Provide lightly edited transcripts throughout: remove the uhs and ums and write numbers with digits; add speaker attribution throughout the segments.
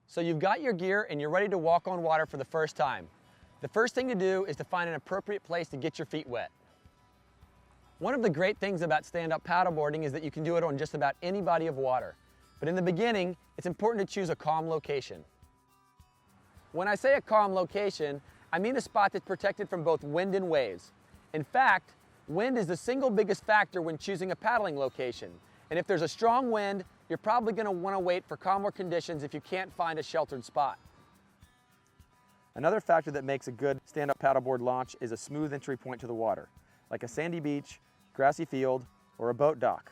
Speaker 1: So you've got your gear and you're ready to walk on water for the first time. The first thing to do is to find an appropriate place to get your feet wet. One of the great things about stand-up paddleboarding is that you can do it on just about any body of water. But in the beginning, it's important to choose a calm location. When I say a calm location, I mean a spot that's protected from both wind and waves. In fact, wind is the single biggest factor when choosing a paddling location. And if there's a strong wind, you're probably going to want to wait for calmer conditions if you can't find a sheltered spot.
Speaker 2: Another factor that makes a good stand-up paddleboard launch is a smooth entry point to the water, like a sandy beach, grassy field, or a boat dock.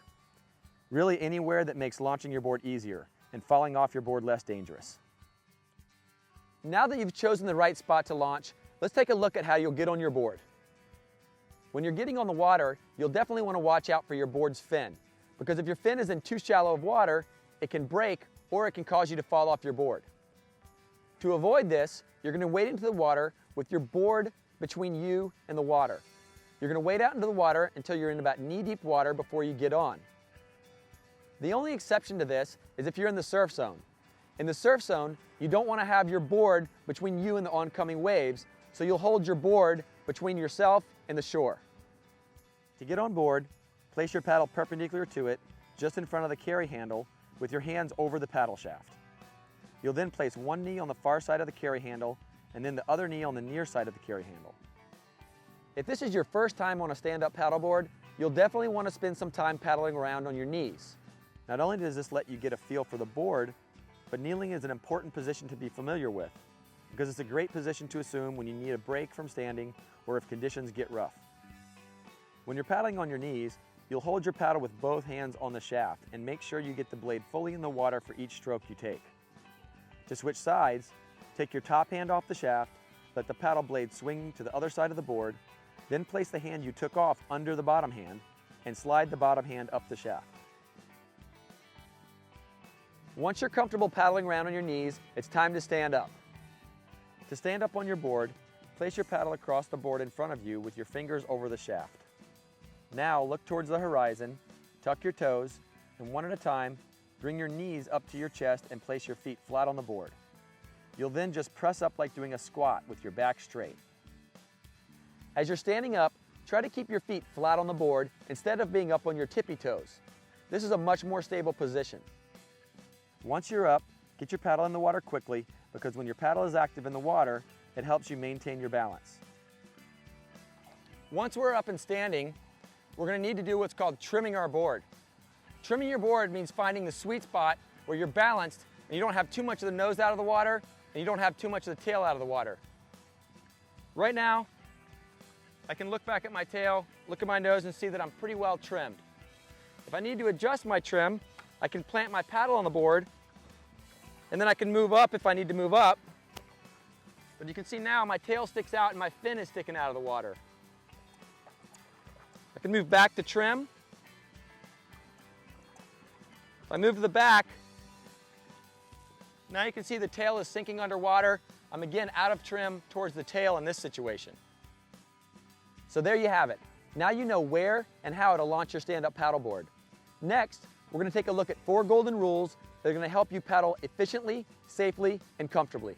Speaker 2: Really anywhere that makes launching your board easier and falling off your board less dangerous.
Speaker 1: Now that you've chosen the right spot to launch, let's take a look at how you'll get on your board. When you're getting on the water, you'll definitely want to watch out for your board's fin, because if your fin is in too shallow of water, it can break or it can cause you to fall off your board. To avoid this, you're going to wade into the water with your board between you and the water. You're going to wade out into the water until you're in about knee-deep water before you get on. The only exception to this is if you're in the surf zone. In the surf zone, you don't want to have your board between you and the oncoming waves, so you'll hold your board between yourself and the shore.
Speaker 2: To get on board, place your paddle perpendicular to it, just in front of the carry handle, with your hands over the paddle shaft. You'll then place one knee on the far side of the carry handle, and then the other knee on the near side of the carry handle.
Speaker 1: If this is your first time on a stand-up paddleboard, you'll definitely want to spend some time paddling around on your knees.
Speaker 2: Not only does this let you get a feel for the board, but kneeling is an important position to be familiar with, because it's a great position to assume when you need a break from standing or if conditions get rough. When you're paddling on your knees, you'll hold your paddle with both hands on the shaft and make sure you get the blade fully in the water for each stroke you take. To switch sides, take your top hand off the shaft, let the paddle blade swing to the other side of the board, then place the hand you took off under the bottom hand and slide the bottom hand up the shaft.
Speaker 1: Once you're comfortable paddling around on your knees, it's time to stand up.
Speaker 2: To stand up on your board, place your paddle across the board in front of you with your fingers over the shaft. Now look towards the horizon, tuck your toes, and one at a time, bring your knees up to your chest and place your feet flat on the board. You'll then just press up like doing a squat with your back straight.
Speaker 1: As you're standing up, try to keep your feet flat on the board instead of being up on your tippy toes. This is a much more stable position.
Speaker 2: Once you're up, get your paddle in the water quickly, because when your paddle is active in the water, it helps you maintain your balance.
Speaker 1: Once we're up and standing, we're going to need to do what's called trimming our board. Trimming your board means finding the sweet spot where you're balanced and you don't have too much of the nose out of the water and you don't have too much of the tail out of the water. Right now, I can look back at my tail, look at my nose, and see that I'm pretty well trimmed. If I need to adjust my trim, I can plant my paddle on the board and then I can move up if I need to move up. But you can see now my tail sticks out and my fin is sticking out of the water. I can move back to trim. If I move to the back, now you can see the tail is sinking underwater. I'm again out of trim towards the tail in this situation. So there you have it. Now you know where and how to launch your stand-up paddleboard. Next, we're going to take a look at 4 golden rules that are going to help you paddle efficiently, safely, and comfortably.